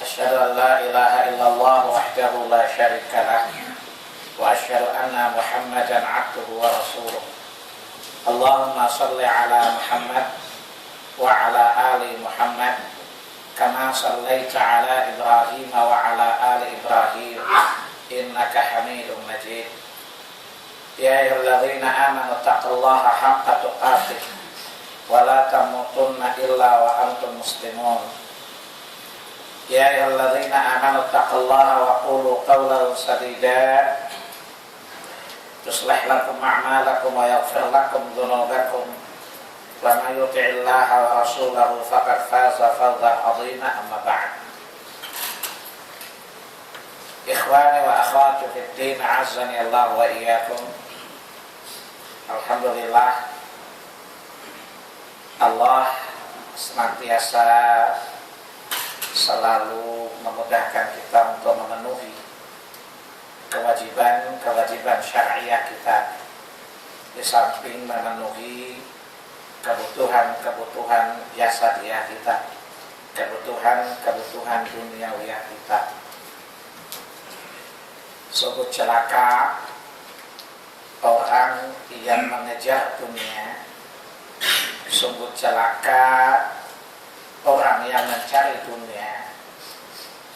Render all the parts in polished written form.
Asyhadu an la ilaha illallah wahdahu la syarika lah wa asyhadu anna Muhammadan abduhu wa rasuluh. Allahumma salli ala Muhammad wa ala ali Muhammad kama sallaita ala Ibrahim wa ala ali Ibrahim innaka Hamidum Majid. Ya ayyuhalladzina amanu taqullaha haqqa tuqatih wa la tamutunna illa wa antum muslimun. Ya ayyuhalladzina amanu taqullaha wa qulu qawlan sadida yuslih lakum a'malakum wa yaghfir lakum dhunubakum wa may yuti'illaha wa rasulahu faqad faza fawzan 'azima. Amma ba'd. Ikhwani wa akhwati fid din, a'azzani Allah wa iyyakum. Alhamdulillah, Allah senantiasa selalu memudahkan kita untuk memenuhi kewajiban syariah kita, di samping memenuhi kebutuhan jasadiah kita, kebutuhan duniawiyah kita. Sungguh celaka orang yang mengejar dunia, sungguh celaka orang yang mencari dunia,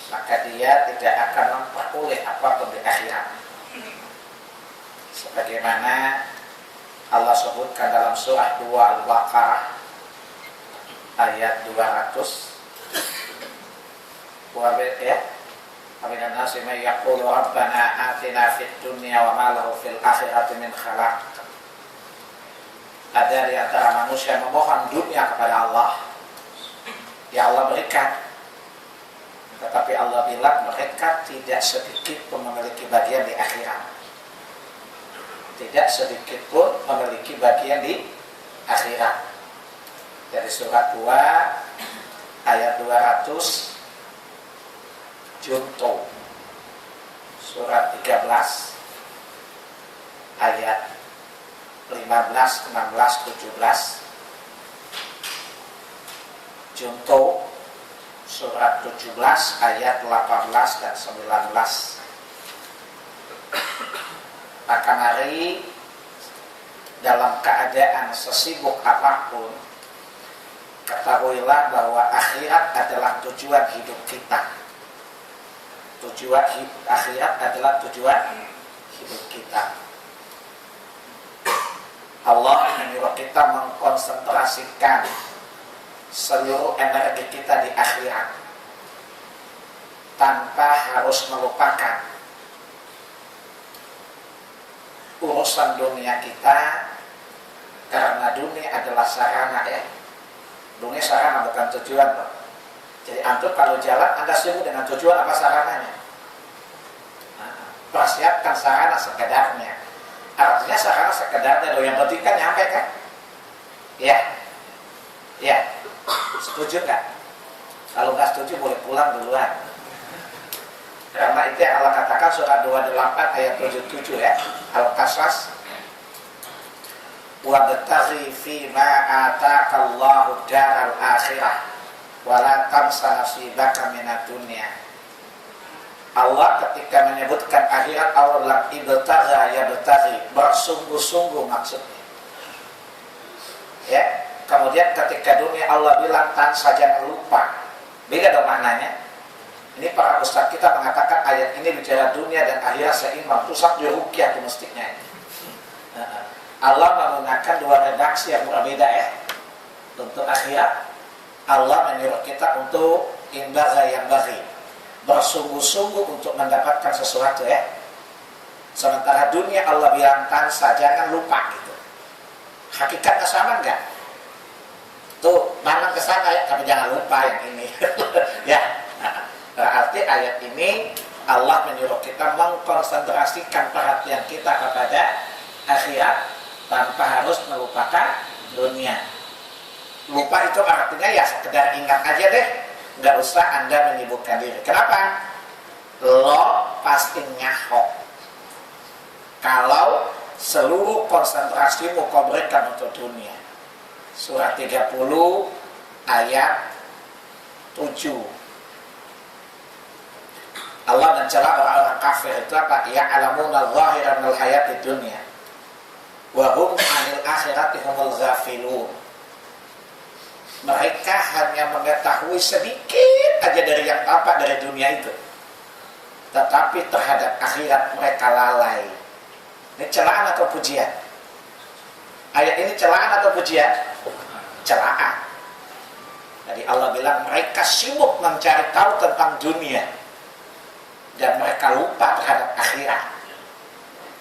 maka dia tidak akan memperoleh apapun di akhirat. Sebagaimana Allah sebutkan dalam surah 2 Al-Baqarah ayat 200, Aminan nasi may yaqulu rabbana atina fid dunya wa ma lahu fil akhirati min khalaq. Ada di antara manusia memohon dunia kepada Allah, ya Allah berikan, tetapi Allah bilang mereka tidak sedikit pun memiliki bagian di akhirat. Tidak sedikit pun memiliki bagian di akhirat. Dari surat 2 ayat 200 Junto, surat 13 ayat 15, 16, 17. Junto, surat 17 ayat 18 dan 19. Akan hari dalam keadaan sesibuk apapun, ketahuilah bahwa akhirat adalah tujuan hidup kita. Tujuan akhirat adalah tujuan hidup kita. Allah menyuruh kita mengkonsentrasikan seluruh energi kita di akhirat tanpa harus melupakan urusan dunia kita, karena dunia adalah sarana, ya. Dunia sarana bukan tujuan, loh. Jadi antum kalau jalan, Anda sibuk dengan tujuan apa sarananya? Persiapkan sarana sekedarnya. Artinya sarana sekedarnya, loh, yang penting kan nyampe kan? Ya, setuju kan? Kalau nggak setuju boleh pulang duluan. Karena itu yang Allah katakan surah 28 ayat 77, ya, Al-Qasas. Wabtaghi fima ataakallahu daral akhirah wala tansa nasibaka minad dunya. Allah ketika menyebutkan akhirat, Allah ibtagha yabtaghi, bersungguh-sungguh maksudnya. Ya, kemudian ketika dunia Allah bilang tansa, jangan lupa. Beda dong maknanya. Ini para ustaz kita mengatakan ayat ini bicara dunia dan akhirat seimbang. Pusat dirukyah itu mestinya. Allah menggunakan dua redaksi yang berbeda, ya. Untuk akhirat Allah menyuruh kita untuk inbagha yang bagi, bersungguh-sungguh untuk mendapatkan sesuatu, ya. Sementara dunia Allah bilang tansa, jangan lupa gitu. Hakikatnya sama enggak? Tuh, mana kesana, ya, tapi jangan lupa yang ini. Ya. Berarti ayat ini Allah menyuruh kita mengkonsentrasikan perhatian kita kepada akhirat tanpa harus melupakan dunia. Lupa itu artinya ya sekedar ingat aja deh, nggak usah Anda menyibukkan diri. Kenapa? Lo pasti nyahok kalau seluruh konsentrasimu kau berikan untuk dunia. Surah 30 ayat 7. Allah mencela orang-orang kafir itu apa? Ya'lamuna zahiran minal hayatid dunya wa hum 'anil akhirati humul ghafilun. Mereka hanya mengetahui sedikit aja dari yang tampak dari dunia itu, tetapi terhadap akhirat mereka lalai. Ini celaan atau pujian? Ayat ini celaan atau pujian? Celaan. Jadi Allah bilang mereka sibuk mencari tahu tentang dunia dan mereka lupa terhadap akhirat.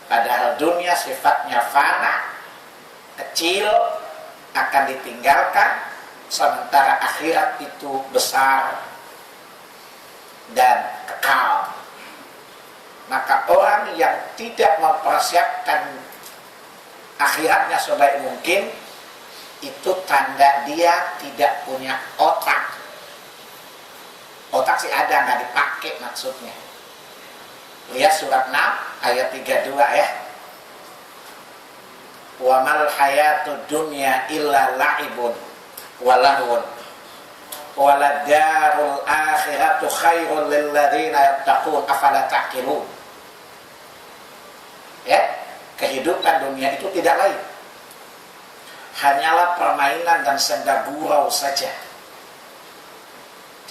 Padahal dunia sifatnya fana, kecil, akan ditinggalkan, sementara akhirat itu besar dan kekal. Maka orang yang tidak mempersiapkan akhiratnya sebaik mungkin, itu tanda dia tidak punya otak. Otak sih ada, nggak dipakai maksudnya. Lihat surat 6 ayat 32 ya. Wa mal hayatud dunya illa la'ibun wa lahwun wa ladarul akhiratu khairul lil ladzina yattaqun afala ta'qilun. Ya, kehidupan dunia itu tidak lain hanyalah permainan dan senda gurau saja.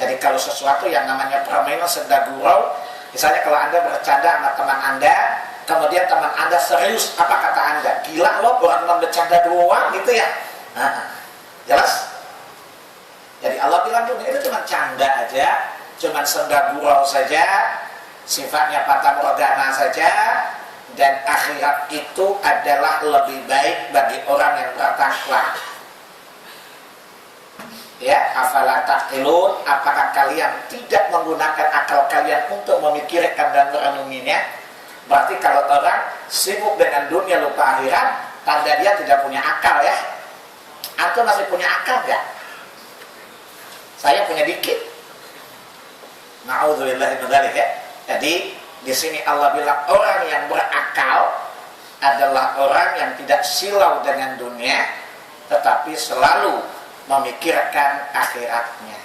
Jadi kalau sesuatu yang namanya permainan senda gurau, misalnya kalau Anda bercanda sama teman Anda, kemudian teman Anda serius, apa kata Anda? Gila lo, orang bercanda doang gitu ya? Jelas? Jadi Allah bilang dunia itu cuma canda aja, cuma senda gurau saja, sifatnya fata morgana saja, dan akhirat itu adalah lebih baik bagi orang yang bertakwa. Ya, afala taqilun, apakah kalian tidak menggunakan akal kalian untuk memikirkan dan merenunginya? Berarti kalau orang sibuk dengan dunia lupa akhirat, tanda dia tidak punya akal ya. Antum masih punya akal gak? Saya punya dikit. Na'udzubillahi min dzalik ya. Jadi di sini Allah bilang orang yang berakal adalah orang yang tidak silau dengan dunia, tetapi selalu memikirkan akhiratnya.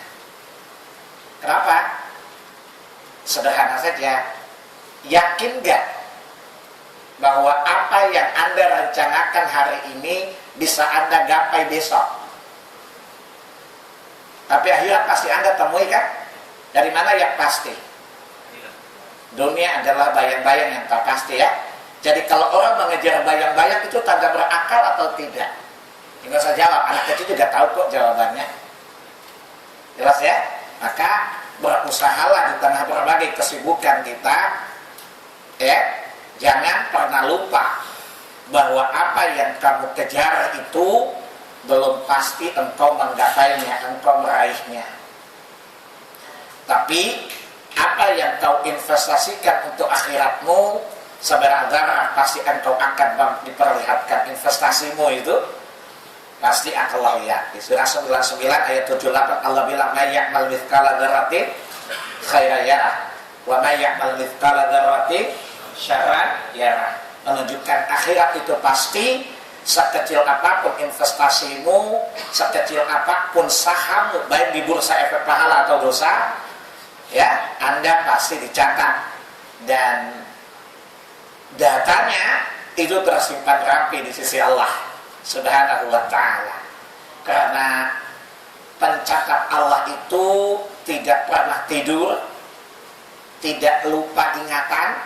Kenapa? Sederhana saja. Yakin gak bahwa apa yang Anda rencanakan hari ini bisa Anda gapai besok? Tapi akhirat pasti Anda temui kan? Dari mana yang pasti? Dunia adalah bayang-bayang yang tak pasti ya. Jadi kalau orang mengejar bayang-bayang itu tanda berakal atau tidak? Tinggal saya jawab, anak kecil juga tahu kok jawabannya. Jelas ya? Maka berusahalah di tengah berbagai kesibukan kita, ya, jangan pernah lupa bahwa apa yang kamu kejar itu belum pasti engkau menggapainya, engkau meraihnya. Tapi apa yang kau investasikan untuk akhiratmu, sebenarnya pasti engkau akan diperlihatkan investasimu itu. Pasti akan lihat. Di surah 99 ayat 78 Allah bilang may ya'mal mithqala dzarratin khairan yarah wa may ya'mal mithqala dzarratin syarran yarah. Menunjukkan akhirat itu pasti, sekecil apapun investasimu, sekecil apapun sahammu, baik di bursa efek pahala atau dosa, ya, Anda pasti dicatat dan datanya itu tersimpan rapi di sisi Allah Subhanahu wa ta'ala. Karena pencatat Allah itu tidak pernah tidur, tidak lupa ingatan,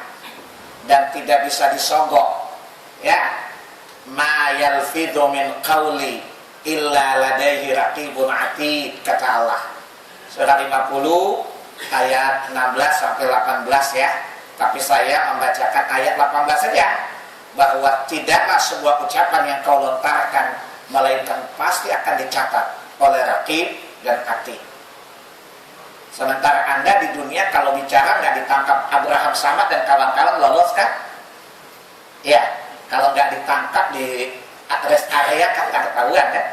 dan tidak bisa disogok. Ya, ma yalfidhu min qawli illa ladaihi raqibun atid, kata Allah. Surah 50 ayat 16 sampai 18 ya. Tapi saya membacakan ayat 18 saja. Bahwa tidaklah sebuah ucapan yang kau lontarkan melainkan pasti akan dicatat oleh Raqib dan Atid. Sementara Anda di dunia kalau bicara nggak ditangkap Abraham Samad dan kawan-kawan, lolos kan? Ya, kalau nggak ditangkap di rest area kan nggak ketahuan kan?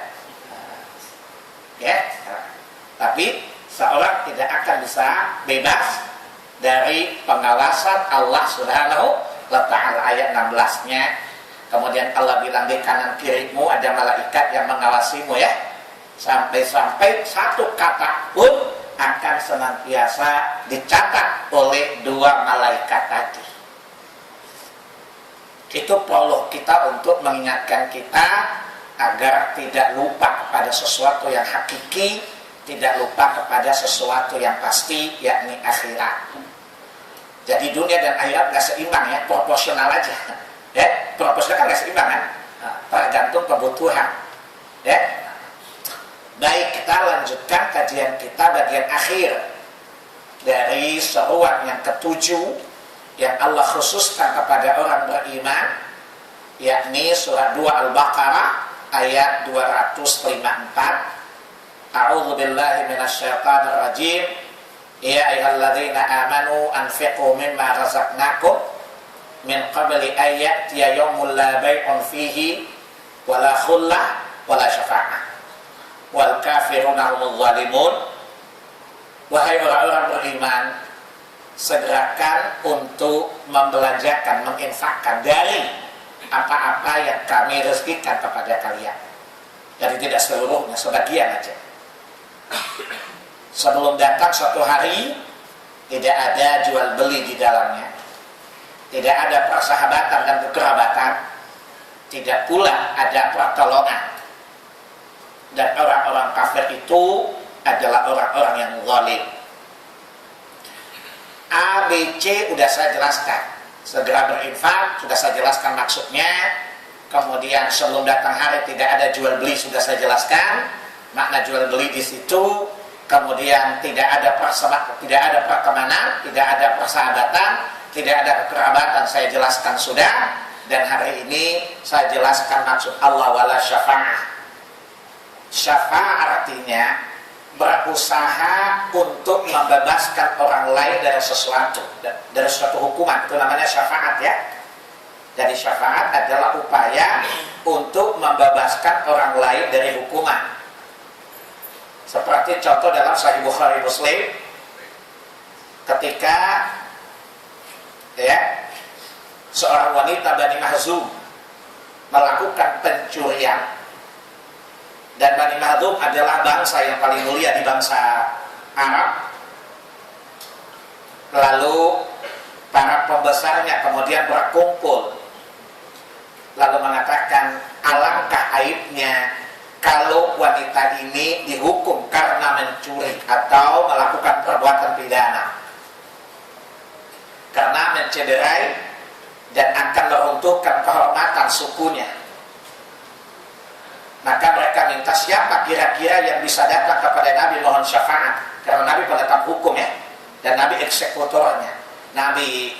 Ya, tapi seorang tidak akan bisa bebas dari pengawasan Allah Subhanahu wa ta'ala. Ayat 16-nya, kemudian Allah bilang di kanan kirimu ada malaikat yang mengawasimu ya, sampai-sampai satu kata pun akan senantiasa dicatat oleh dua malaikat tadi. Itu perlu kita untuk mengingatkan kita agar tidak lupa kepada sesuatu yang hakiki, tidak lupa kepada sesuatu yang pasti, yakni akhirat. Jadi dunia dan akhirat nggak seimbang ya, proporsional aja. Ya, proporsional kan nggak seimbang kan? Nah, tergantung kebutuhan. Ya, baik, kita lanjutkan kajian kita bagian akhir dari seruan yang ketujuh yang Allah khususkan kepada orang beriman, yakni surah 2 Al-Baqarah ayat 254. A'udzu billahi minasyaitonir rajim. Ya ayyuhalladzina amanu anfiqu mimma razaqnakum min qabli an ya'tiya yawmun la bay'un fihi wala khullah wala syafa'ah wal kafiruna humudz zalimun. Wahai orang-orang beriman, segerakan untuk membelanjakan, menginfakkan dari apa-apa yang kami rezekikan kepada kalian. Jadi tidak seluruhnya, sebagian aja. Sebelum datang suatu hari, tidak ada jual beli di dalamnya, tidak ada persahabatan dan kekerabatan, tidak pula ada pertolongan. Dan orang-orang kafir itu adalah orang-orang yang zalim. A, B, C udah saya jelaskan. Segera berinfak sudah saya jelaskan maksudnya. Kemudian sebelum datang hari tidak ada jual beli sudah saya jelaskan makna jual beli di situ. Kemudian tidak ada pertemanan, tidak ada persahabatan, tidak ada kekerabatan, saya jelaskan sudah. Dan hari ini saya jelaskan maksud Allah wala syafa'ah. Syafa'ah artinya berusaha untuk membebaskan orang lain dari sesuatu, dari suatu hukuman. Itu namanya syafaat ya. Jadi syafaat adalah upaya untuk membebaskan orang lain dari hukuman. Seperti contoh dalam Sahih Bukhari Muslim, ketika ya seorang wanita Bani Mahzum melakukan pencurian. Dan Bani Mahzum adalah bangsa yang paling mulia di bangsa Arab. Lalu para pembesarnya kemudian berkumpul, lalu mengatakan, alangkah aibnya kalau wanita ini dihukum karena mencuri atau melakukan perbuatan pidana, karena mencederai dan akan meruntuhkan kehormatan sukunya. Maka mereka minta siapa kira-kira yang bisa datang kepada Nabi mohon syafaat, karena Nabi penetap hukum ya, dan Nabi eksekutornya, Nabi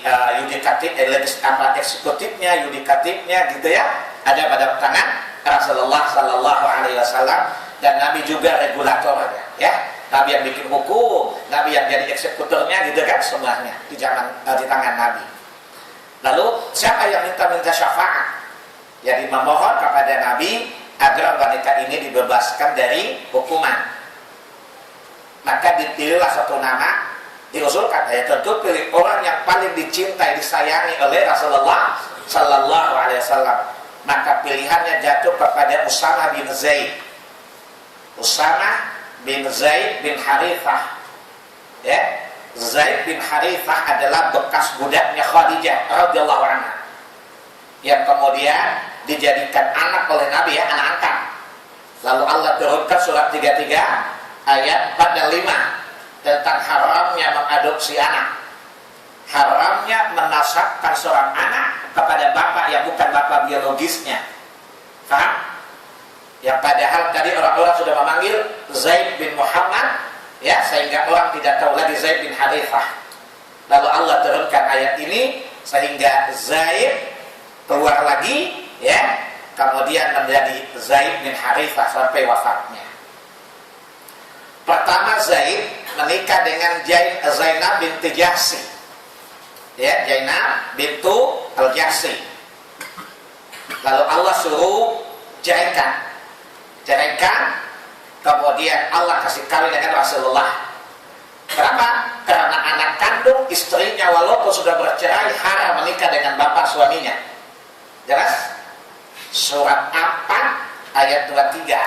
eksekutifnya, yudikatifnya gitu ya, ada pada tangan Rasulullah Sallallahu Alaihi Wasallam, dan Nabi juga regulatornya ya, Nabi yang bikin hukum, Nabi yang jadi eksekutornya gitu kan, semuanya di tangan Nabi. Lalu siapa yang minta syafaat? Jadi memohon kepada Nabi agar wanita ini dibebaskan dari hukuman. Maka dipilihlah satu nama, diusulkan, ya tentu pilih orang yang paling dicintai, disayangi oleh Rasulullah Sallallahu Alaihi Wasallam. Maka pilihannya jatuh kepada Usama bin Zaid. Usama bin Zaid bin Harithah. Ya, Zaid bin Harithah adalah bekas budaknya Khadijah radhiyallahu anha, yang kemudian dijadikan anak oleh Nabi ya, anak angkat. Lalu Allah turunkan surat 33 ayat 4 dan 5 tentang haramnya mengadopsi anak, haramnya menasabkan seorang anak kepada bapak yang bukan bapak biologisnya. Paham? Yang padahal tadi orang-orang sudah memanggil Zaid bin Muhammad ya, sehingga orang tidak tahu lagi Zaid bin Harithah. Lalu Allah turunkan ayat ini sehingga Zaid keluar lagi ya, kemudian menjadi Zaid bin Harithah sampai wafatnya. Pertama Zaid menikah dengan Zainab binti Jahsi. Ya, Zainab bintu Al-Jahsi. Lalu Allah suruh ceraikan. Kemudian Allah kasih kawin dengan Rasulullah. Kenapa? Karena anak kandung istrinya walaupun sudah bercerai haram menikah dengan bapak suaminya. Jelas? Surat 4 ayat 23.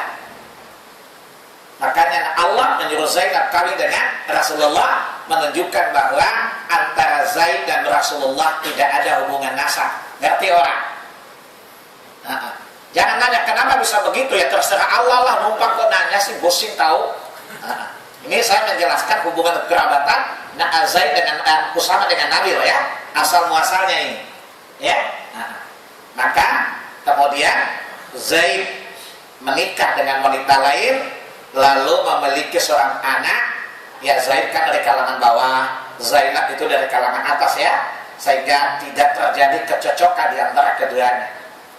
Makanya Allah menyuruh Zainab kawin dengan Rasulullah, menunjukkan bahwa antara Zaid dan Rasulullah tidak ada hubungan nasab. Ngerti orang? Jangan nanya kenapa bisa begitu, ya terserah Allah lah, numpang kok nanya sih, pusing tahu. Ini saya menjelaskan hubungan kerabatan Zaid dengan Usama dengan Nabi loh ya, asal muasalnya ini. Ya. Maka kemudian Zaid menikah dengan wanita lain, lalu memiliki seorang anak. Ya, Zaid kan dari kalangan bawah, Zainab itu dari kalangan atas ya, sehingga tidak terjadi kecocokan di antara keduanya.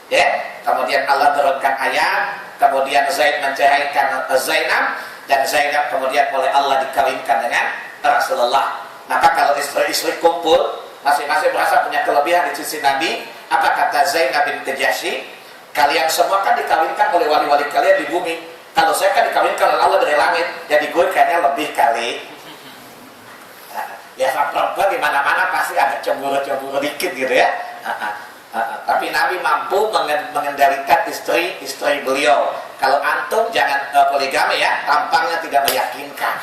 Ya, kemudian Allah turunkan ayat, kemudian Zaid menceraikan Zainab, dan Zainab kemudian oleh Allah dikawinkan dengan Rasulullah. Maka kalau istri-istri kumpul, masing-masing merasa punya kelebihan di sisi Nabi. Apa kata Zainab bin Jahsy? Kalian semua kan dikawinkan oleh wali-wali kalian di bumi. Kalau saya kan dikawinkan oleh Allah dari langit, jadi gue kayaknya lebih kali. Ya, perempuan di mana-mana pasti ada cemburu-cemburu dikit gitu ya. Tapi Nabi mampu mengendalikan istri beliau. Kalau antum jangan poligami ya, tampangnya tidak meyakinkan.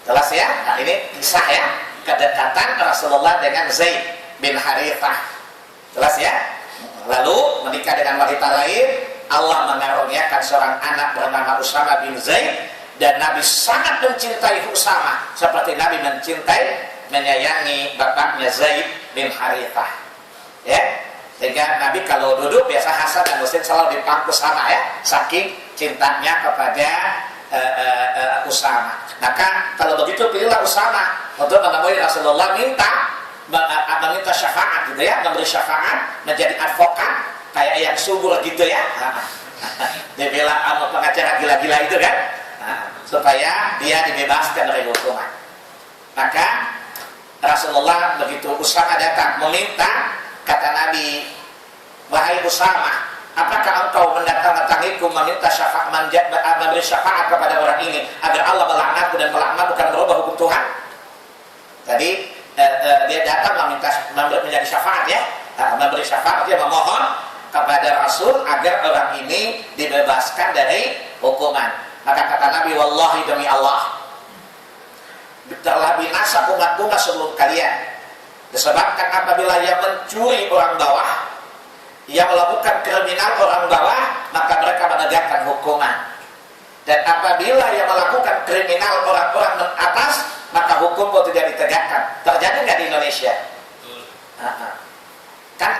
Jelas ya? Nah, ini kisah ya, kedekatan Rasulullah dengan Zaid bin Harithah. Jelas ya? Lalu menikah dengan wanita lain, Allah mengaruniakan seorang anak bernama Usama bin Zaid, dan Nabi sangat mencintai Usama seperti Nabi mencintai, menyayangi bapaknya Zaid bin Harithah. Ya, sehingga Nabi kalau duduk biasa Hasan dan Husain selalu dipangku sama ya, saking cintanya kepada Usama. Maka kalau begitu pilihlah Usama untuk menemui Rasulullah, meminta syafaat gitu ya, memberi syafaat, menjadi advokat kayak yang subur gitu ya. Dia bilang sama pengacara gila-gila itu kan, supaya dia dibebaskan dari hukuman. Maka Rasulullah begitu Usama datang meminta, kata Nabi, wahai Usama, apakah engkau mendatangiku meminta syafaat, memberi syafaat kepada orang ini agar Allah melaknatku dan melaknatmu bukan merubah hukum Tuhan? Jadi dia datang menjadi syafaat ya, memberi syafaat, dia memohon kepada Rasul agar orang ini dibebaskan dari hukuman. Maka kata Nabi, wallahi demi Allah, telah binasa umat-umat sebelum kalian disebabkan apabila ia mencuri orang bawah, ia melakukan kriminal orang bawah, maka mereka menegakkan hukuman. Dan apabila ia melakukan kriminal orang-orang atas, maka hukum pun tidak ditegakkan. Terjadi nggak di Indonesia? Kan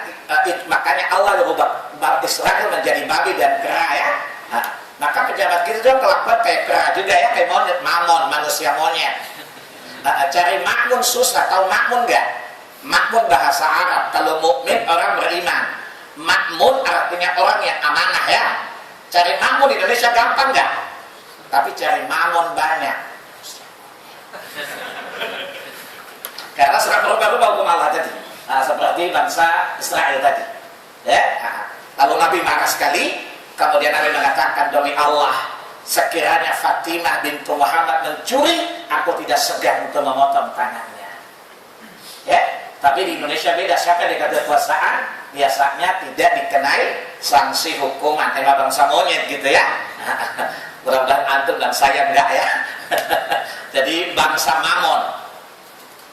makanya Allah merubah Israel menjadi babi dan kera ya. Maka pejabat kita juga kelakuan kayak kera juga ya, kayak monyet, mamon, manusia monyet. Cari makmun susah. Tahu makmun nggak? Makmun bahasa Arab, kalau mukmin orang beriman. Makmun artinya orang yang amanah ya. Cari makmun di Indonesia gampang nggak? Tapi cari mamon banyak. Karena sudah berubah-ubah hukum Allah tadi. Seperti bangsa Israel tadi. Ya. Lalu Nabi marah sekali. Kemudian Nabi mengatakan, demi Allah, sekiranya Fatimah bintu Muhammad mencuri, aku tidak segan untuk memotong tangannya. Ya. Tapi di Indonesia beda. Siapa yang dekat kekuasaan biasanya tidak dikenai sanksi hukuman. Emang bangsa monyet gitu ya. Mudah-mudahan antum dan saya enggak ya. Jadi bangsa mamon.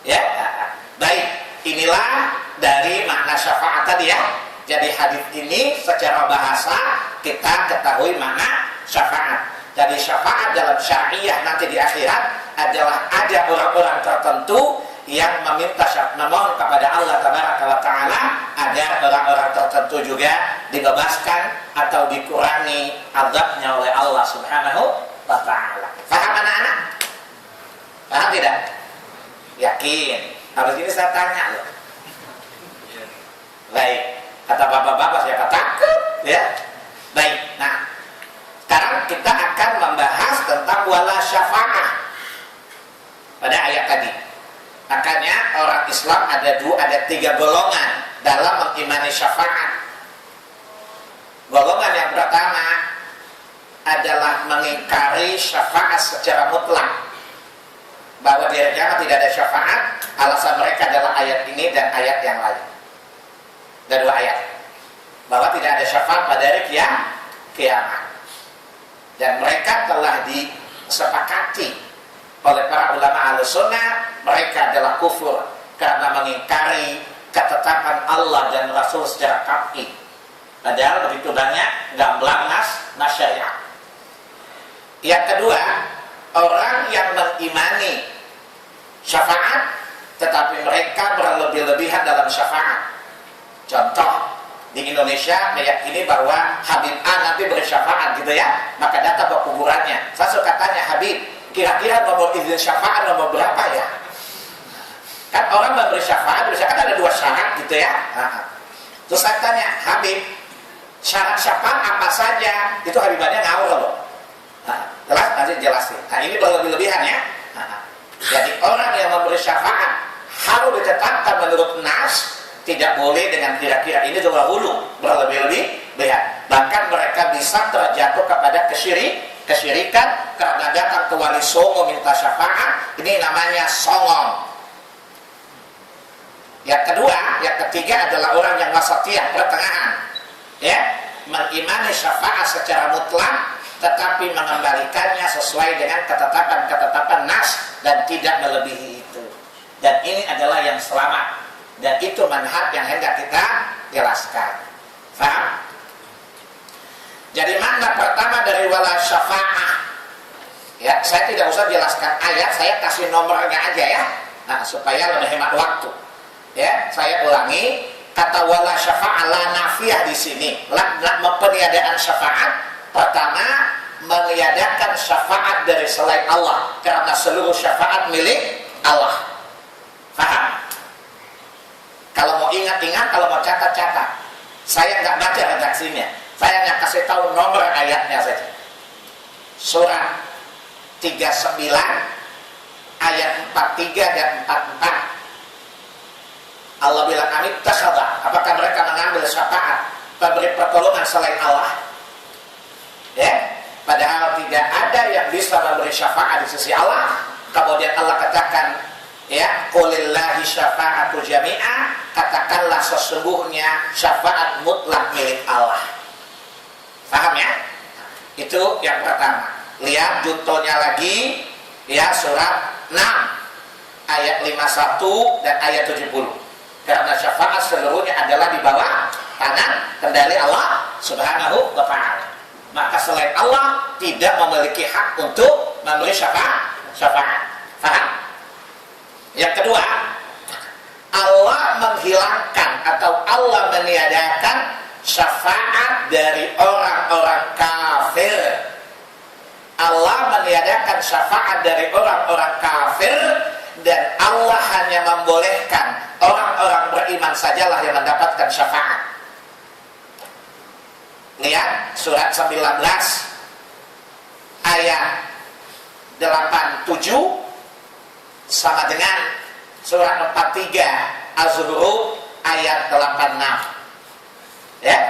Ya. Baik, inilah dari makna syafaat tadi ya. Jadi hadis ini secara bahasa kita ketahui makna syafaat. Jadi syafaat dalam syariah nanti di akhirat adalah ada orang-orang tertentu yang memohon kepada Allah Taala agar orang-orang tertentu juga dibebaskan atau dikurangi azabnya oleh Allah Subhanahu wa Ta'ala. Paham anak-anak? Paham tidak? Yakin? Habis ini saya tanya loh. Baik, kata bapak-bapak saya takut ya. Baik, nah sekarang kita akan membahas tentang wala syafa'ah pada ayat tadi. Makanya orang Islam ada tiga golongan dalam mengimani syafaat. Golongan yang pertama adalah mengingkari syafaat secara mutlak, bahwa di hari kiamat tidak ada syafaat. Alasan mereka adalah ayat ini dan ayat yang lain. Ada dua ayat bahwa tidak ada syafaat pada hari kiamat. Dan mereka telah disepakati oleh para ulama Ahlussunnah, mereka adalah kufur karena mengingkari ketetapan Allah dan Rasul secara qat'i. Padahal begitu banyak gamblang nas syariat. Yang kedua, orang yang mengimani syafaat tetapi mereka berlebih-lebihan dalam syafaat. Contoh, di Indonesia meyakini bahwa Habib A nanti bersyafaat gitu ya, maka datang ke kuburannya. Saya suka tanya, Habib, kira-kira nomor izin syafaat nomor berapa ya? Kan orang memberi syafaat, kan ada 2 syarat gitu ya. Terus saya tanya, Habib, syarat syafaat apa saja? Itu Habibannya ngawur loh. Jelas, nanti jelasin. Nah, ini berlebih-lebihan ya. Jadi orang yang memberi syafaat harus ditetapkan menurut nas, tidak boleh dengan kira-kira. Ini juga hulu, berlebih-lebihan. Bahkan mereka bisa terjatuh kepada kesyirikan karena datang ke wali songo minta syafaat. Ini namanya songong. Yang ketiga adalah orang yang wasatiyah, pertengahan, ya, mengimani syafaat secara mutlak tetapi mengembalikannya sesuai dengan ketetapan nas dan tidak melebihi itu. Dan ini adalah yang selamat, dan itu manhaj yang hendak kita jelaskan. Faham? Jadi makna pertama dari wala syafa'ah, ya, saya tidak usah jelaskan ayat, saya kasih nomornya aja ya. Nah, supaya lebih hemat waktu. Ya, saya ulangi, kata wala syafa'ah la nafiyah di sini. Peniadaan syafaat pertama, meniadakan syafaat dari selain Allah karena seluruh syafaat milik Allah. Paham? Kalau mau ingat-ingat, kalau mau catat-catat. Saya nggak baca redaksinya, saya hanya kasih tahu nomor ayatnya saja. Surat 39 ayat 43 dan 44. Allah bilang, amin takhadha, apakah mereka mengambil syafaat, memberi pertolongan selain Allah? Ya, padahal tidak ada yang bisa memberi syafaat di sisi Allah. Kemudian Allah katakan, ya, qulillahi syafa'atu jami'a, katakanlah sesungguhnya syafaat mutlak milik Allah. Paham ya? Itu yang pertama. Lihat juntonya lagi, ya, surat 6 ayat 51 dan ayat 70. Karena syafaat seluruhnya adalah di bawah tangan kendali Allah Subhanahu wa ta'ala. Maka selain Allah tidak memiliki hak untuk memberi syafaat. Paham? Yang kedua, Allah menghilangkan atau Allah meniadakan syafaat dari orang-orang kafir. Allah meniadakan syafaat dari orang-orang kafir, dan Allah hanya membolehkan orang-orang beriman sajalah yang mendapatkan syafaat. Lihat surat 19 ayat 87 sama dengan surat 43 Az-Zukhruf ayat 86. Ya,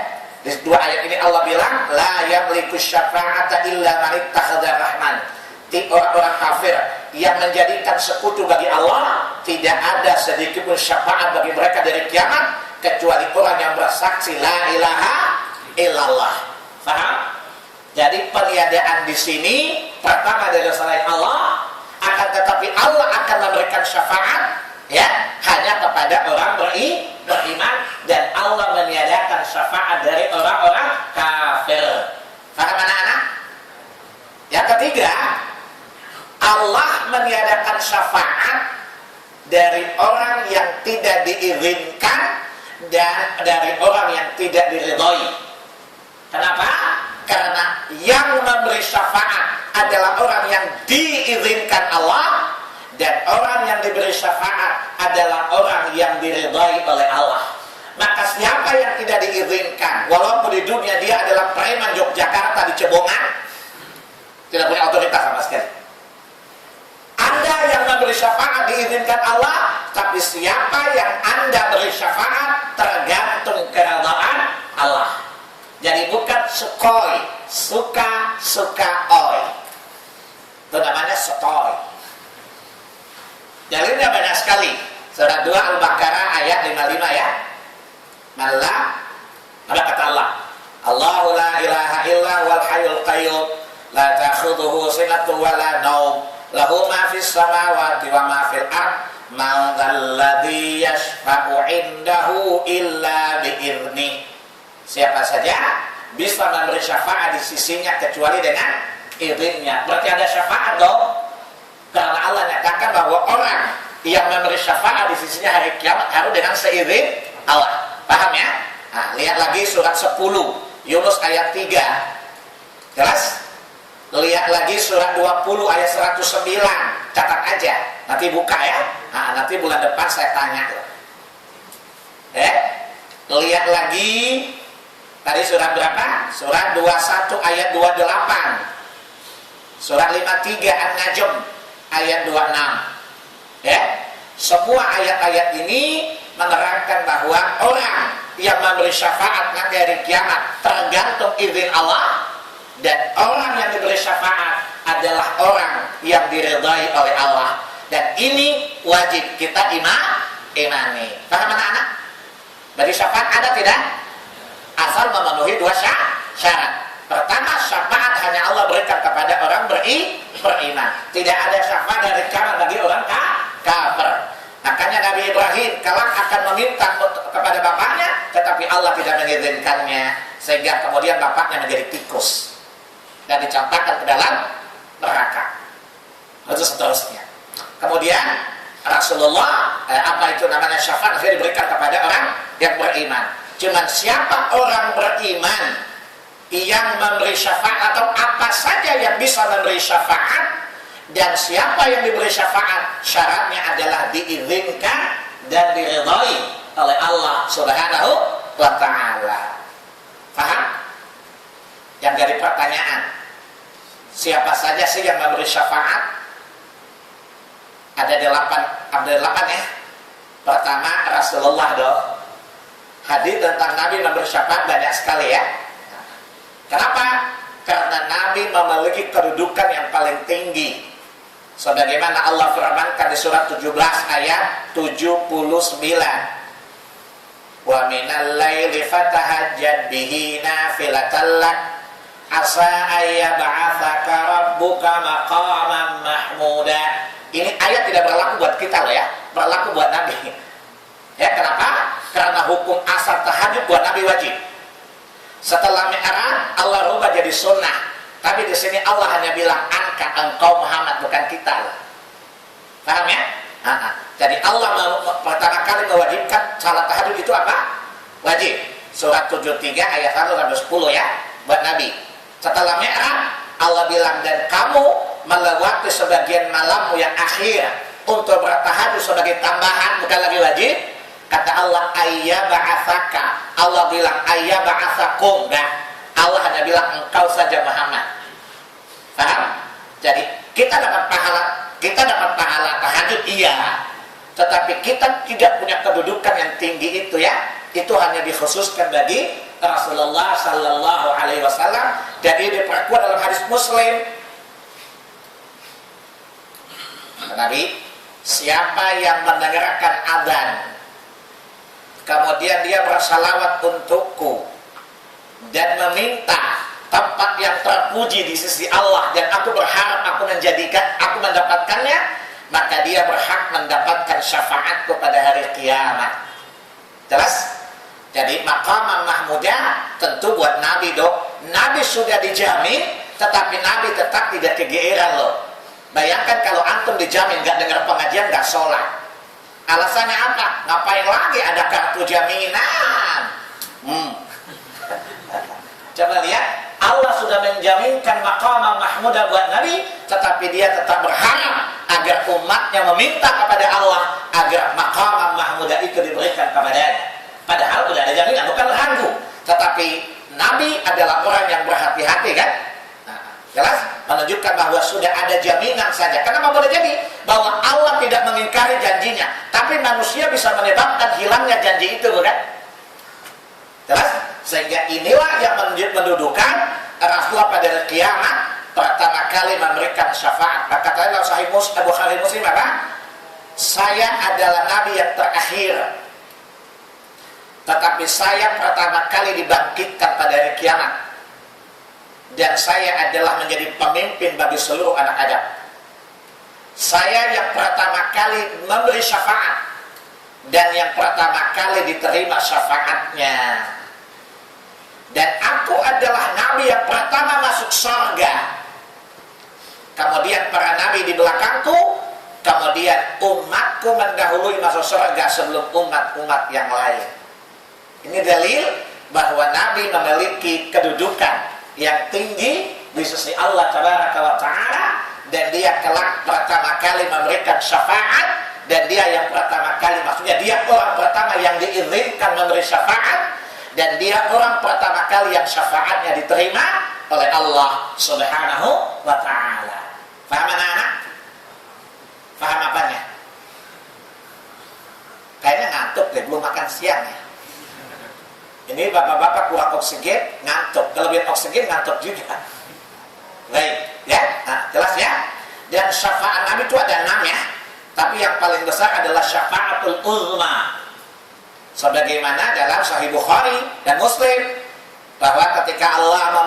di 2 ayat ini Allah bilang la yamliku syafa'ata illa man ittakhadha rahman. Orang-orang kafir yang menjadikan sekutu bagi Allah, tidak ada sedikit pun syafaat bagi mereka dari kiamat kecuali orang yang bersaksi la ilaha illallah. Paham? Jadi peniadaan di sini pertama dari selain Allah, akan tetapi Allah akan memberikan syafaat, ya, hanya kepada orang beriman, dan Allah meniadakan syafaat dari orang-orang kafir. Paham anak-anak? Yang ketiga, Allah meniadakan syafaat dari orang yang tidak diizinkan dan dari orang yang tidak diridhoi. Kenapa? Karena yang memberi syafaat adalah orang yang diizinkan Allah, dan orang yang diberi syafaat adalah orang yang diridhoi oleh Allah. Maka siapa yang tidak diizinkan, walaupun di dunia dia adalah preman Yogyakarta di Cebongan, tidak punya otoritas sama sekali. Anda yang memberi syafaat diizinkan Allah, tapi siapa yang Anda beri syafaat tergantung keridhaan Allah. Jadi bukan sukoi, suka-oi. Itu namanya sukoi. Dalilnya banyak sekali. Surah 2 Al-Baqarah ayat 55 ya. Malah, apa kata Allah? Allahu la ilaha illa wal hayyul qayyum la ta'khudhuhu sinatun wa la naum lahu ma fis samawati wa ma fil ard man dzalladzi yashfa'u 'indahu illa bi'idznih. Siapa saja bisa memberi syafaat di sisinya kecuali dengan izinnya. Berarti ada syafaat dong. Karena Allah nyatakan bahwa orang yang memberi syafaat di sisinya hari kiamat harus dengan seizin Allah. Paham ya? Nah, lihat lagi surat 10 Yunus ayat 3. Jelas? Lihat lagi surat 20 ayat 109. Catat aja. Nanti buka ya. Nah, nanti bulan depan saya tanya. Lihat lagi. Tadi surat berapa? Surat 21 ayat 28. Surat 53 An-Najm ayat 26. Semua ayat-ayat ini menerangkan bahwa orang yang memberi syafaat nanti hari kiamat tergantung izin Allah, dan orang yang diberi syafaat adalah orang yang diridhai oleh Allah, dan ini wajib kita imani. Paham anak-anak? Berarti syafaat ada tidak? Asal memenuhi dua syarat. Pertama, syafaat hanya Allah berikan kepada orang beriman. Tidak ada syafaat dari kalangan bagi orang kafir. Makanya Nabi Ibrahim kelak akan meminta kepada bapaknya, tetapi Allah tidak mengizinkannya, sehingga kemudian bapaknya menjadi tikus dan dicampakkan ke dalam neraka. Itu seterusnya. Kemudian Rasulullah, apa itu namanya syafaat, diberikan kepada orang yang beriman. Cuman siapa orang beriman yang memberi syafaat, atau apa saja yang bisa memberi syafaat, dan siapa yang diberi syafaat syaratnya adalah diizinkan dan diridhai oleh Allah Subhanahu wa ta'ala. Paham? Yang jadi pertanyaan, siapa saja sih yang memberi syafaat? Ada 8 ya. Pertama, Rasulullah dong. Hadis tentang Nabi memberi syafaat banyak sekali ya. Kenapa? Karena Nabi memiliki kedudukan yang paling tinggi. Sebagaimana Allah firmankan di surat 17 ayat 79. Wa minal laili fatahajjad bihi nafilatan lak asa ayyab'atsaka rabbuka maqaman mahmuda. Ini ayat tidak berlaku buat kita loh ya, berlaku buat Nabi. Ya, kenapa? Karena hukum asal tahajud buat Nabi wajib. Setelah Mi'raj Allah rubah jadi sunnah. Tapi di sini Allah hanya bilang engkau Muhammad, bukan kita loh. Paham ya? Jadi Allah pertama kali mewajibkan salat tahajud itu apa? Wajib. Surat 73 ayat 1 sampai 10 ya, buat Nabi. Setelah Mi'raj Allah bilang, dan kamu melewati sebagian malammu yang akhir untuk bertahajud sebagai tambahan, bukan lagi wajib. Kata Allah, ayyaba'atsaka. Allah bilang ayyaba'atsakum, enggak. Allah hanya bilang engkau saja Muhammad. Paham? Jadi kita dapat pahala tahajud iya, tetapi kita tidak punya kedudukan yang tinggi itu ya. Itu hanya dikhususkan bagi Rasulullah sallallahu alaihi wasallam, dan ini diperkuat dalam hadis Muslim. Nabi, siapa yang mendengarkan adzan kemudian dia bersalawat untukku dan meminta tempat yang terpuji di sisi Allah, dan aku berharap aku mendapatkannya, maka dia berhak mendapatkan syafaatku pada hari kiamat. Jelas? Jadi maqaman mahmudah tentu buat Nabi dong. Nabi sudah dijamin, tetapi Nabi tetap tidak kegeeran loh. Bayangkan kalau antum dijamin gak dengar pengajian, gak sholat. Alasannya apa? Ngapain lagi ada kartu jaminan? Coba lihat, Allah sudah menjaminkan maqamah mahmudah buat Nabi, tetapi dia tetap berharap agar umatnya meminta kepada Allah agar maqamah mahmudah itu diberikan kepadanya. Padahal sudah ada jaminan, bukan ragu. Tetapi Nabi adalah orang yang berhati-hati kan? Jelas? Menunjukkan bahwa sudah ada jaminan saja. Kenapa boleh jadi? Bahwa Allah tidak mengingkari janjinya, tapi manusia bisa menyebabkan hilangnya janji itu, bukan? Jelas? Sehingga inilah yang mendudukan Rasulullah pada hari kiamat pertama kali memberikan syafaat. Maka kata dalam Sahih Bukhari Muslim apa? Saya adalah Nabi yang terakhir. tetapi saya pertama kali dibangkitkan pada hari kiamat, dan saya adalah menjadi pemimpin bagi seluruh anak Adam. Saya yang pertama kali memberi syafaat, dan yang pertama kali diterima syafaatnya. Dan aku adalah nabi yang pertama masuk surga. Kemudian para nabi di belakangku, kemudian umatku mendahului masuk surga sebelum umat-umat yang lain. Ini dalil bahwa nabi memiliki kedudukan yang tinggi di sisi Allah Tabaraka wa Ta'ala, dan dia kelak pertama kali memberikan syafaat, dan dia yang pertama kali, maksudnya dia orang pertama yang diizinkan memberi syafaat, dan dia orang pertama kali yang syafaatnya diterima oleh Allah Subhanahu wa Ta'ala. Paham anak-anak? Paham apanya? Kayaknya ngantuk deh, belum makan siang ya. Ini bapak-bapak kurang oksigen, ngantuk. Kelebihan oksigen, ngantuk juga. Baik, ya? Nah, jelas ya? Dan syafaat Nabi itu ada 6 ya. Tapi yang paling besar adalah syafaatul uzma. Sebagaimana dalam Sahih Bukhari dan Muslim, bahwa ketika Allah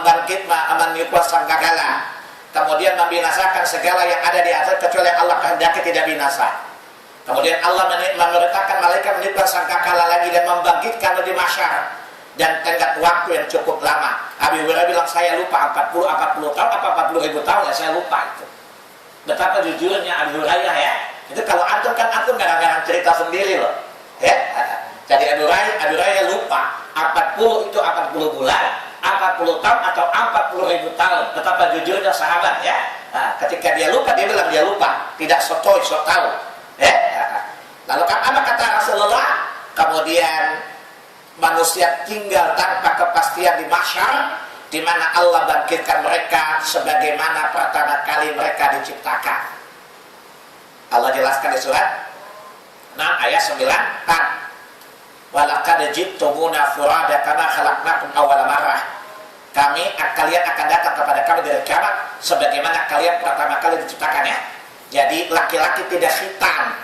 meniupkan sangkakala, kemudian membinasakan segala yang ada di atas kecuali yang Allah kehendaki tidak binasa. Kemudian Allah memerintahkan malaikat meniupkan sangkakala lagi dan membangkitkan di mahsyar, dan tenggat waktu yang cukup lama. Abi Hurairah bilang, saya lupa 40 tahun apa 40 ribu tahun ya, saya lupa itu. Betapa jujurnya Abi Hurairah ya. Itu kalau antum kadang-kadang cerita sendiri loh. Ya. Jadi Abi Hurairah lupa 40 itu 40 bulan, 40 tahun atau 40 ribu tahun. Betapa jujurnya sahabat ya. Nah, ketika dia lupa, dia bilang dia lupa, tidak sok tahu. Ya. Lalu apa kata Rasulullah? Kemudian manusia tinggal tanpa kepastian di mahsyar, di mana Allah bangkitkan mereka sebagaimana pertama kali mereka diciptakan. Allah jelaskan di surat 6 ayat 9. Walaqad ji'tumuna furada kama khalaqnakum awwala marrah. Kalian akan datang kepada kami dari kiamat sebagaimana kalian pertama kali diciptakan ya. Jadi laki-laki tidak khitan,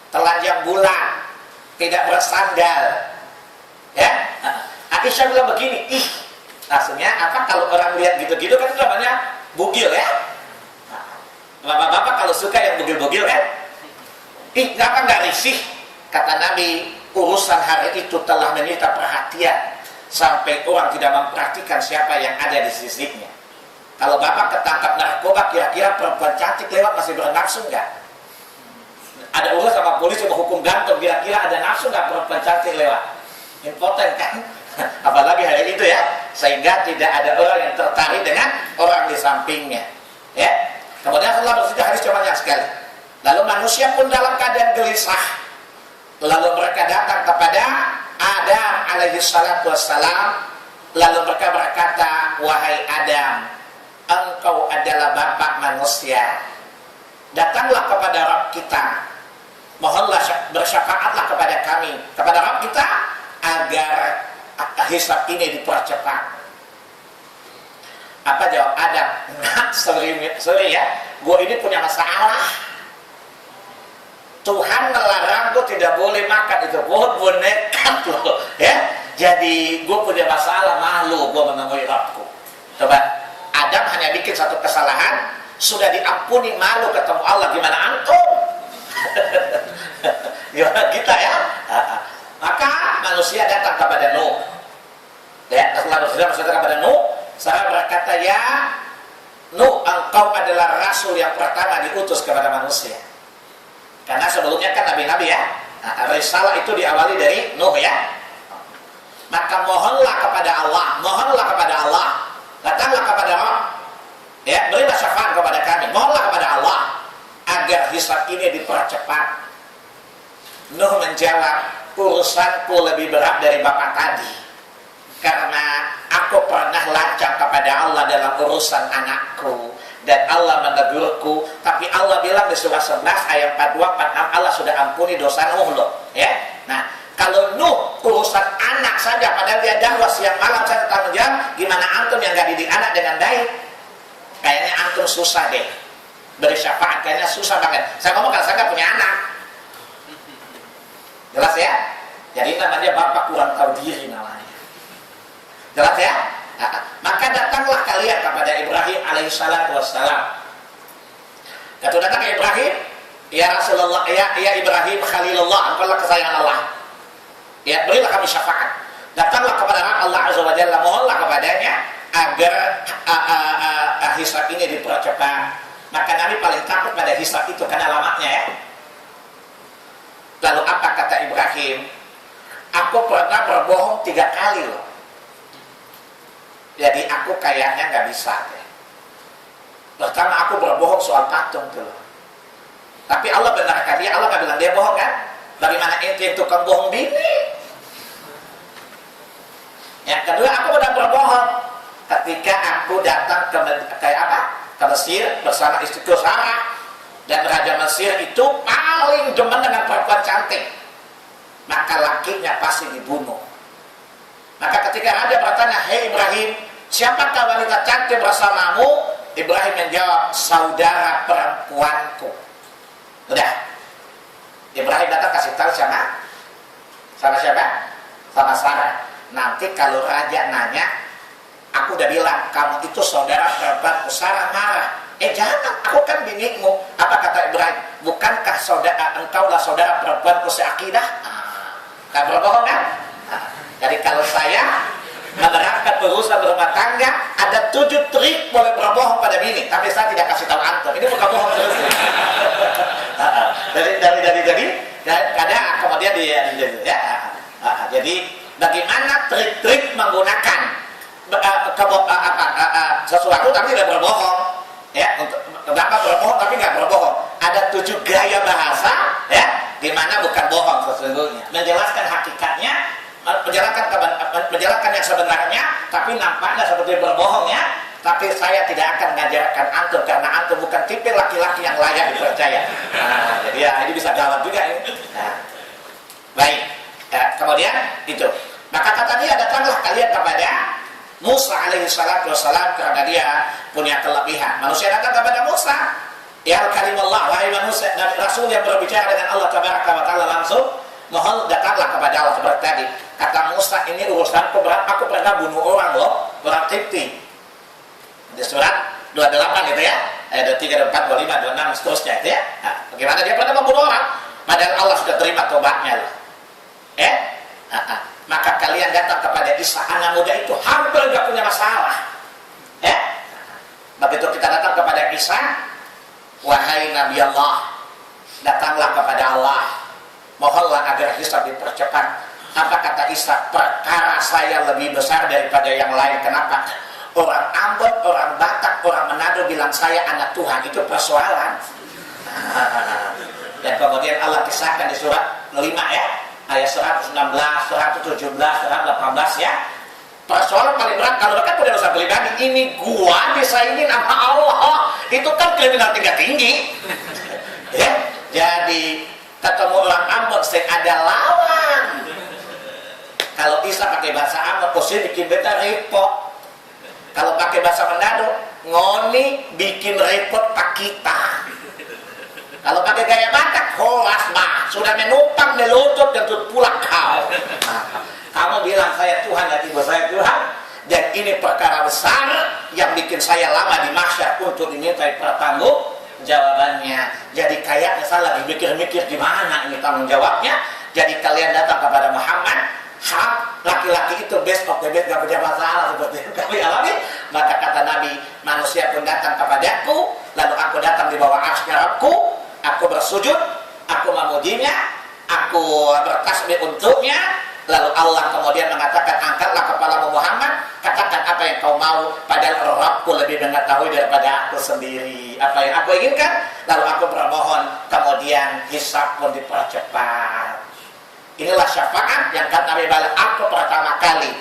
telanjang bulan, tidak bersandal. Ya, Aisyah bilang begini, maksudnya apa, kalau orang lihat gitu-gitu kan itu namanya bugil ya. Bapak-bapak kalau suka yang bugil-bugil kan, kenapa nggak risih? Kata Nabi, urusan hari itu telah menyita perhatian sampai orang tidak memperhatikan siapa yang ada di sisinya. Kalau bapak ketangkap narkoba, kira-kira perempuan cantik lewat masih bernafsu nggak? Ada urusan sama polisi mau hukum gantung, kira-kira ada nafsu nggak perempuan cantik lewat? Impoten kan? Apalagi hari itu ya, sehingga tidak ada orang yang tertarik dengan orang di sampingnya ya. Kemudian Allah bersabda, hadis banyak sekali. Lalu manusia pun dalam keadaan gelisah, lalu mereka datang kepada Adam alaihi salatu wassalam, lalu mereka berkata, wahai Adam, engkau adalah bapak manusia, datanglah kepada Rabb kita, mohonlah bersyafaatlah kepada kami, kepada Rabb kita, agar hisab ini dipercepat. Apa jawab Adam? Nah, sorry ya, gue ini punya masalah. Tuhan melarang gue tidak boleh makan itu, gue nekat loh ya. Jadi gue punya masalah, malu gue menemui Rabbku. Coba, Adam hanya bikin satu kesalahan, sudah diampuni, malu ketemu Allah, gimana antum? Gimana kita ya? Maka manusia datang kepada Nuh. Ya, Rasulullah datang kepada Nuh. Saya berkata, ya Nuh, engkau adalah rasul yang pertama diutus kepada manusia. Karena sebelumnya kan nabi-nabi ya. Risalah itu diawali dari Nuh ya. Maka mohonlah kepada Allah, datanglah kepada Allah. Ya, berilah syafaat kepada kami. Mohonlah kepada Allah agar hisab ini dipercepat. Nuh menjawab, urusanku lebih berat dari bapak tadi, karena aku pernah lancang kepada Allah dalam urusan anakku, dan Allah menegurku. Tapi Allah bilang di surah 11 ayat 42, 46, Allah sudah ampuni dosa Nuh loh ya. Nah, kalau Nuh urusan anak saja, padahal dia dakwah siang malam saya tanggung jawab, gimana antum yang gak didik anak dengan baik? Kayaknya antum susah deh beri syafaat, kayaknya susah banget. Saya ngomong kalau saya gak punya anak, jelas ya. Jadi namanya bapak kurang tahu Jelas ya? Maka datanglah kalian kepada Ibrahim alaihissalatu wassalam. Kata datang ke Ibrahim, ya Rasulullah, ya Ibrahim Khalilullah, engkaulah kesayangan Allah. Ya, berilah kami syafaat. Datanglah kepada Allah Azza wa Jalla, mohonlah kepadanya agar hisab ini dipercepat. Maka Nabi paling takut pada hisab itu karena alamatnya ya. Lalu apa kata Ibrahim? Aku pernah berbohong 3 kali loh. Jadi aku kayaknya nggak bisa deh. Pertama aku berbohong soal patung tuh. Tapi Allah benarkan dia, Allah nggak bilang dia bohong kan? Bagaimana ente tukang bohong bini? Yang kedua aku udah berbohong ketika aku datang ke Mesir bersama istriku Sarah, dan Raja Mesir itu paling demen dengan perempuan cantik, maka lakinya pasti dibunuh. Maka ketika Raja bertanya, hei Ibrahim, siapakah wanita cantik bersamamu? Ibrahim menjawab, saudara perempuanku. Udah. Ibrahim datang kasih tahu sama siapa? Sama Sarah. Nanti kalau raja nanya, aku udah bilang kamu itu saudara perempuanku. Sarah marah. Jangan, aku kan binimu. Apa kata Ibrahim? Bukankah engkaulah saudara perempuanku seakidah? Gak berbohong kan? Jadi kalau saya menerapkan urusan berumah tangga, ada 7 trik boleh berbohong pada bini, tapi saya tidak kasih tahu antum. Ini bukan bohong terus. Jadi kadang kemudian jadi bagaimana trik-trik menggunakan sesuatu tapi tidak berbohong ya. Untuk kenapa berbohong tapi nggak berbohong? Ada 7 gaya bahasa ya, di mana bukan bohong sesungguhnya, menjelaskan hakikatnya, menjelaskan yang sebenarnya, tapi nampaknya seperti berbohong ya. Tapi saya tidak akan mengajarkan antum karena antum bukan tipe laki-laki yang layak dipercaya. Jadi ya ini bisa gawat juga ini. Baik. Kemudian itu. Maka kata dia, datanglah kalian kepada Musa alaihi salatu wassalam karena dia punya kelebihan. Manusia datang kepada Musa, ya kalimullah, wahai manusia, Rasul yang berbicara dengan Allah tabaraka wa taala langsung, mohon datanglah kepada Allah seperti tadi. Kata Musa, ini urusanku berat, aku pernah bunuh orang loh, orang Kipti. Di surat 28 gitu ya, ayat 23, 24, 25, 26 seterusnya itu ya. Nah, bagaimana dia pernah membunuh orang, padahal Allah sudah terima tobatnya loh. Maka kalian datang kepada Isa, anak muda itu hampir gak punya masalah. Begitu kita datang kepada Isa, wahai Nabi Allah, datanglah kepada Allah, mohonlah agar hisab dipercepat. Apa kata Isa? Perkara saya lebih besar daripada yang lain. Kenapa? Orang Ambon, orang Batak, orang Manado bilang saya anak Tuhan, itu persoalan. Dan kemudian Allah kisahkan di surat 5 ya, ayat 116, 117, 118 ya. Persoalan paling berat kalau mereka punya dosa pribadi, ini gua disaingin sama Allah, itu kan kriminal tingkat tinggi. Ya, jadi ketemu orang Ambon, saya ada lawan. Kalau Isa pakai bahasa Ambon, posisi bikin beta repot. Kalau pakai bahasa Manado, ngoni bikin repot pak kita. Kalau pakai gaya Batak, horas mah sudah menumpang melutut dan pulang kau. Kamu bilang saya Tuhan dan ibu saya Tuhan, dan ini perkara besar yang bikin saya lama di mahsyar untuk dimintai pertanggung jawabannya. Jadi kayaknya saya lagi mikir-mikir gimana ini tanggung jawabnya. Jadi kalian datang kepada Muhammad, hak laki-laki itu best of the best, gak punya masalah seperti yang kami alami. Maka kata Nabi, manusia pun datang kepadaku, lalu aku datang di bawah arsy Rabbku, aku bersujud, aku memujinya, aku bertasbih untuknya. Lalu Allah kemudian mengatakan, angkatlah kepalamu Muhammad, katakan apa yang kau mau, padahal Rabbku lebih mengetahui daripada aku sendiri apa yang aku inginkan. Lalu aku bermohon, kemudian hisab pun dipercepat. Inilah syafaat yang kata Nabi balik, aku pertama kali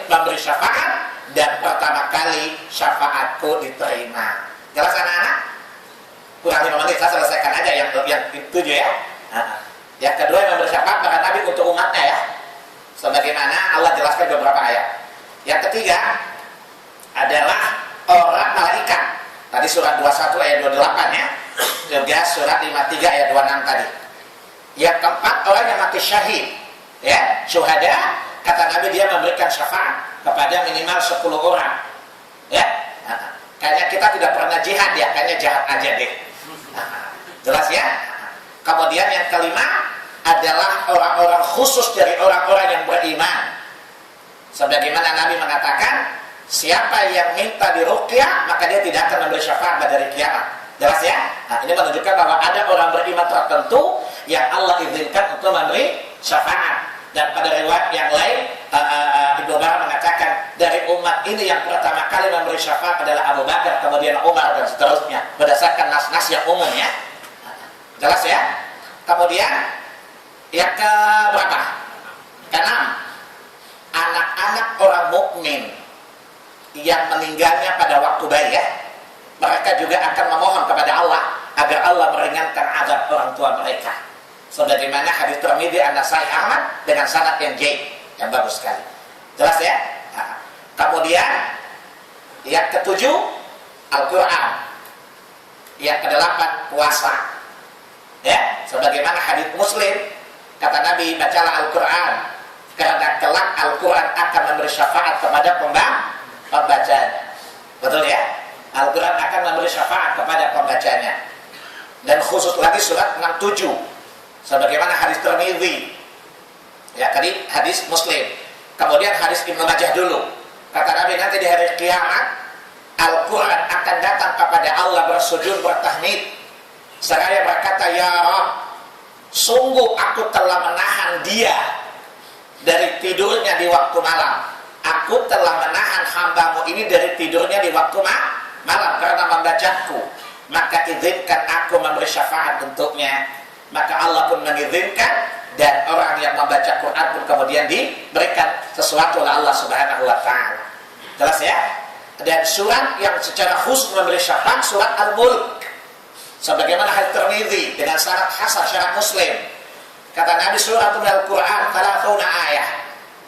memberi syafaat dan pertama kali syafaatku diterima. Jelas anak-anak? Kurang 5 menit saya selesaikan aja yang 7 ya. Yang kedua yang memberi syafaat pada Nabi untuk umatnya ya, sebagaimana Allah jelaskan beberapa ayat. Yang ketiga adalah orang malaikat. Tadi surat 21 ayat 28 ya, juga surat 53 ayat 26 tadi. Yang keempat orang yang mati syahid ya, syuhada. Kata Nabi dia memberikan syafaat kepada minimal 10 orang. Ya, kayaknya kita tidak pernah jihad ya, kayaknya jahat aja deh. Jelas ya. Kemudian yang kelima adalah orang-orang khusus dari orang-orang yang beriman. Sebagaimana Nabi mengatakan, siapa yang minta diruqyah maka dia tidak akan memberi syafaat pada hari kiamat. Jelas ya. Nah, ini menunjukkan bahwa ada orang beriman tertentu yang Allah izinkan untuk memberi syafaat. Dan pada riwayat yang lain Ibnu Umar mengatakan dari umat ini yang pertama kali memberi syafaat adalah Abu Bakar, kemudian Umar dan seterusnya berdasarkan nas-nas yang umum ya. Jelas ya. Kemudian yang ke berapa? Keenam, anak-anak orang mukmin yang meninggalnya pada waktu bayi ya, mereka juga akan memohon kepada Allah agar Allah meringankan azab orang tua mereka. Sebagaimana hadis Tirmidzi, An-Nasai, Ahmad dengan sanad yang jayyid, yang bagus sekali. Jelas ya? Nah, kemudian yang ketujuh, Al-Quran. Yang kedelapan, puasa. Ya, sebagaimana hadis Muslim, kata Nabi, bacalah Al-Quran karena kelak Al-Quran akan memberi syafaat kepada pembacanya. Betul ya? Al-Quran akan memberi syafaat kepada pembacanya. Dan khusus lagi surat 67 sebagaimana hadis Tirmidzi. Ya, tadi hadis Muslim. Kemudian hadis Ibnu Majah dulu. Kata Nabi, nanti di hari kiamat Al-Quran akan datang kepada Allah bersujud bertahmid seraya berkata, ya Rabb, sungguh aku telah menahan dia dari tidurnya di waktu malam. Aku telah menahan hambamu ini dari tidurnya di waktu malam karena membacaku. Maka izinkan aku memberi syafaat untuknya. Maka Allah pun mengizinkan, dan orang yang membaca Quran pun kemudian diberikan sesuatu oleh Allah Subhanahu wa ta'ala. Jelas ya? Dan surat yang secara khusus memberi syafaat surat Al-Mulk. Sebagaimana hadis Tirmidzi dengan syarat hasan syarat Muslim. Kata Nabi, suratul Al-Quran 30 ayat.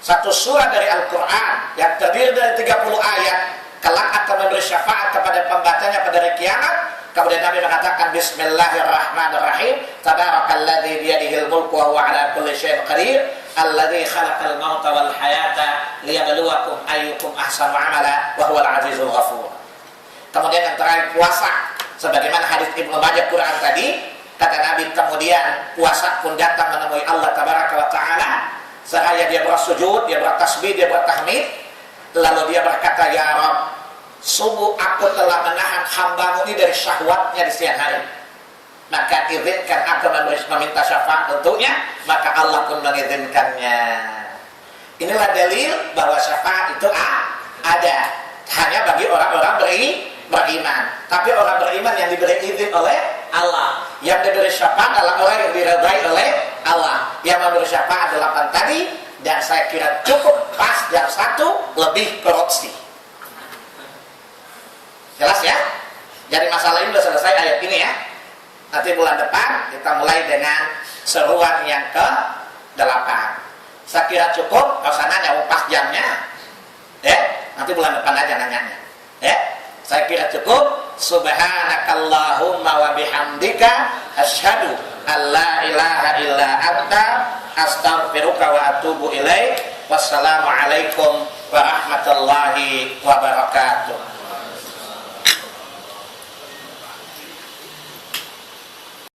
Satu surat dari Al-Quran yang terdiri dari 30 ayat kelak akan memberi syafaat kepada pembacanya pada hari kiamat. Kemudian Nabi mengatakan Bismillahirrahmanirrahim, Tabarakalladzi biyadihil mulku wa huwa ala kulli syai'in qadir, alladzi khalaqal mauta wal hayata liyabluwakum ayyukum ahsanu amala wa huwal azizul ghafur. Kemudian yang terakhir puasa. Sebagaimana hadis Ibnu Majah Quran tadi, kata Nabi, kemudian puasa pun datang menemui Allah Tabaraka wa Ta'ala seraya dia bersujud, dia bertasbih, dia bertahmid, lalu dia berkata, ya Rabb, sungguh aku telah menahan hambamu ini dari syahwatnya di siang hari. Maka izinkan aku meminta syafaat untuknya, maka Allah pun mengizinkannya. Inilah dalil bahwa syafaat itu ada hanya bagi orang-orang beriman. Tapi orang beriman yang diberi izin oleh Allah, yang diberi syafaat adalah orang yang diridai oleh Allah. Yang memberi syafaat 8 tadi, dan saya kira cukup pas yang 1 lebih korupsi. Jelas ya? Jadi masalah ini sudah selesai ayat ini ya. Nanti bulan depan kita mulai dengan seruan yang ke-8. Saya kira cukup, kalau sana nanya pas jamnya. Ya, nanti bulan depan aja nanyanya. Ya, saya kira cukup. Subhanakallahumma wa bihamdika asyhadu an la ilaha illa anta astaghfiruka wa atubu ilaik. Wassalamualaikum warahmatullahi wabarakatuh.